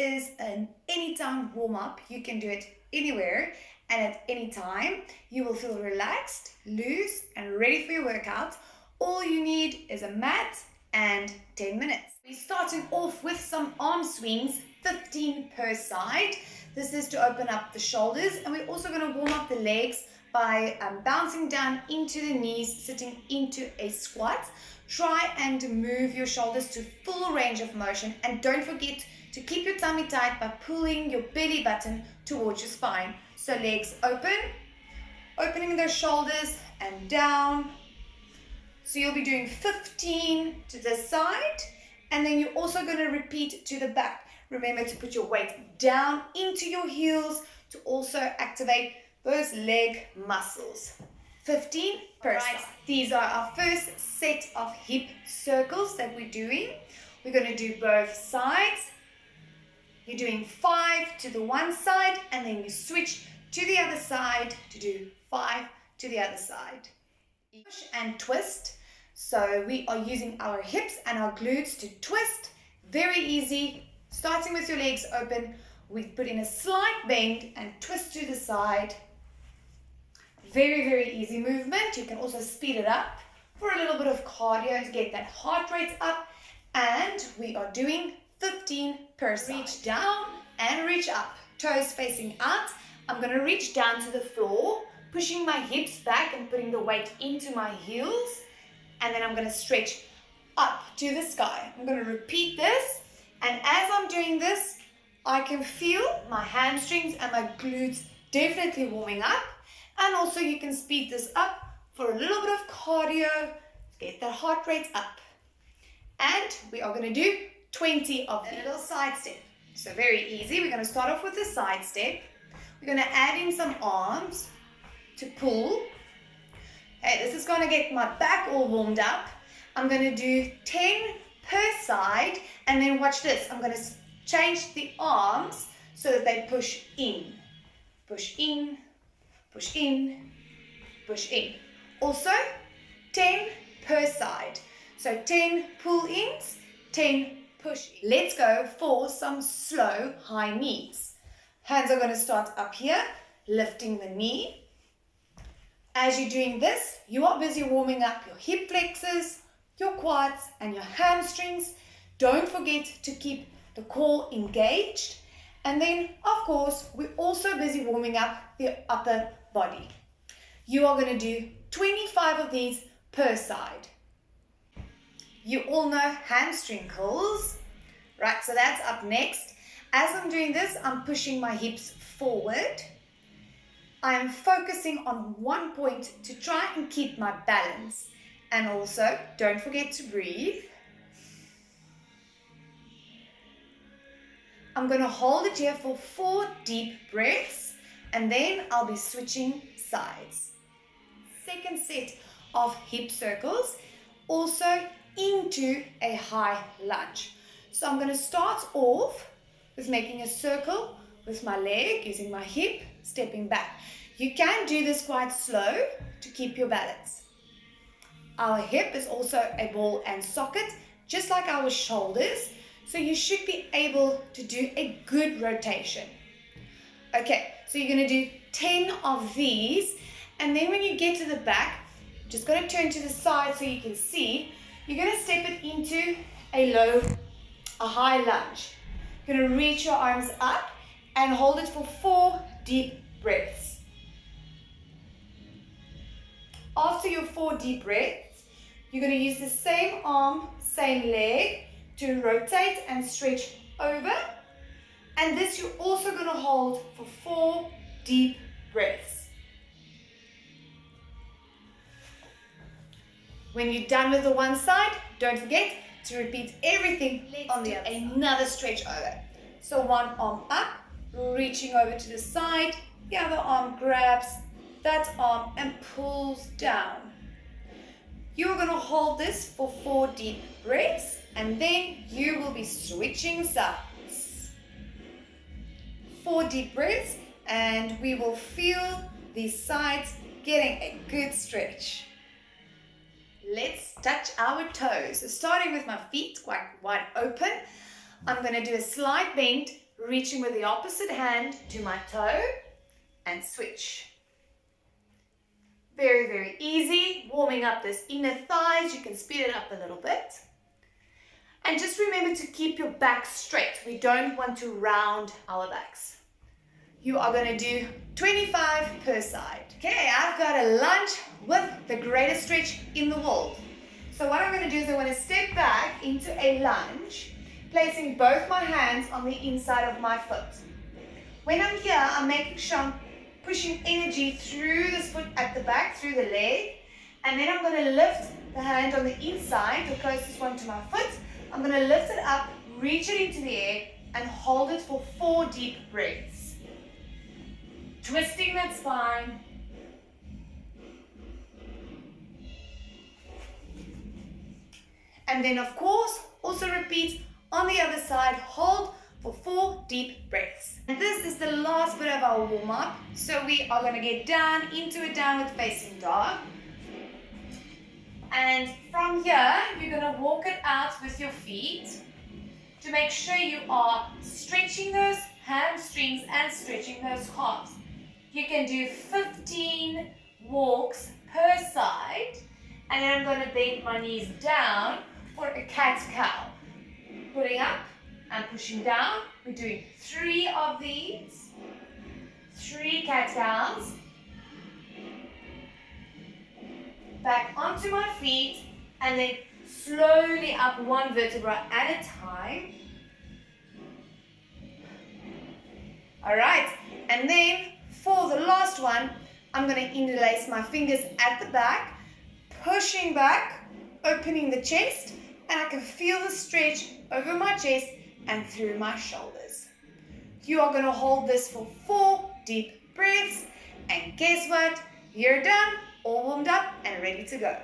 is an anytime warm-up. You can do it anywhere and at any time. You will feel relaxed, loose, and ready for your workout. All you need is a mat and 10 minutes. We're starting off with some arm swings, 15 per side. This is to open up the shoulders, and we're also going to warm up the legs by bouncing down into the knees, sitting into a squat. Try and move your shoulders to full range of motion, and don't forget to keep your tummy tight by pulling your belly button towards your spine. So legs open, opening those shoulders and down. So you'll be doing 15 to this side, and then you're also going to repeat to the back. Remember to put your weight down into your heels to also activate those leg muscles. 15 per side. These are our first set of hip circles that we're doing. We're going to do both sides. You're doing 5 to the one side, and then you switch to the other side to do 5 to the other side. Push and twist. So we are using our hips and our glutes to twist. Very easy. Starting with your legs open, we put in a slight bend and twist to the side. Very, very easy movement. You can also speed it up for a little bit of cardio to get that heart rate up. And we are doing 15 per side. Reach down and reach up. Toes facing out. I'm going to reach down to the floor, pushing my hips back and putting the weight into my heels. And then I'm going to stretch up to the sky. I'm going to repeat this. And as I'm doing this, I can feel my hamstrings and my glutes definitely warming up. And also you can speed this up for a little bit of cardio to get that heart rate up. And we are going to do 20 of these. A little side step. So very easy. We're going to start off with the side step. We're going to add in some arms to pull. Okay, this is going to get my back all warmed up. I'm going to do 10 per side, and then watch this. I'm going to change the arms so that they push in. Push in, push in, push in. Also, 10 per side. So 10 pull-ins, 10 push-ins. Let's go for some slow high knees. Hands are going to start up here, lifting the knee. As you're doing this, you are busy warming up your hip flexors, your quads, and your hamstrings. Don't forget to keep the core engaged. And then, of course, we're also busy warming up the upper body. You are going to do 25 of these per side. You all know hamstring curls, right? So that's up next. As I'm doing this, I'm pushing my hips forward. I am focusing on one point to try and keep my balance. And also, don't forget to breathe. I'm going to hold it here for 4 deep breaths, and then I'll be switching sides. Second set of hip circles, also into a high lunge. So I'm going to start off with making a circle with my leg, using my hip, stepping back. You can do this quite slow to keep your balance. Our hip is also a ball and socket, just like our shoulders, so you should be able to do a good rotation. Okay, so you're going to do 10 of these, and then when you get to the back, just going to turn to the side so you can see, you're going to step it into a high lunge. You're going to reach your arms up and hold it for 4 deep breaths. After your 4 deep breaths, you're going to use the same arm, same leg to rotate and stretch over. And this you're also going to hold for 4 deep breaths. When you're done with the one side, don't forget to repeat everything on the other side. Another stretch over. So one arm up, reaching over to the side. The other arm grabs that arm and pulls down. You're going to hold this for 4 deep breaths, and then you will be switching sides. 4 deep breaths, and we will feel these sides getting a good stretch. Let's touch our toes. So starting with my feet quite wide open, I'm going to do a slight bend, reaching with the opposite hand to my toe and switch. Very, very easy, warming up this inner thighs. You can speed it up a little bit. And just remember to keep your back straight. We don't want to round our backs. You are going to do 25 per side. Okay, I've got a lunge with the greatest stretch in the world. So what I'm going to do is I want to step back into a lunge, placing both my hands on the inside of my foot. When I'm here, I'm making sure I'm pushing energy through this foot at the back, through the leg, and then I'm going to lift the hand on the inside, the closest one to my foot. I'm going to lift it up, reach it into the air, and hold it for 4 deep breaths. Twisting that spine. And then, of course, also repeat on the other side, hold for 4 deep breaths. And this is the last bit of our warm-up. So we are going to get down into a downward facing dog. And from here, you're going to walk it out with your feet to make sure you are stretching those hamstrings and stretching those calves. You can do 15 walks per side. And then I'm going to bend my knees down for a cat-cow. Pulling up and pushing down. We're doing 3 of these. 3 cat-cows. Back onto my feet and then slowly up 1 vertebra at a time. Alright, and then for the last one, I'm going to interlace my fingers at the back, pushing back, opening the chest, and I can feel the stretch over my chest and through my shoulders. You are going to hold this for 4 deep breaths, and guess what? You're done. All warmed up and ready to go.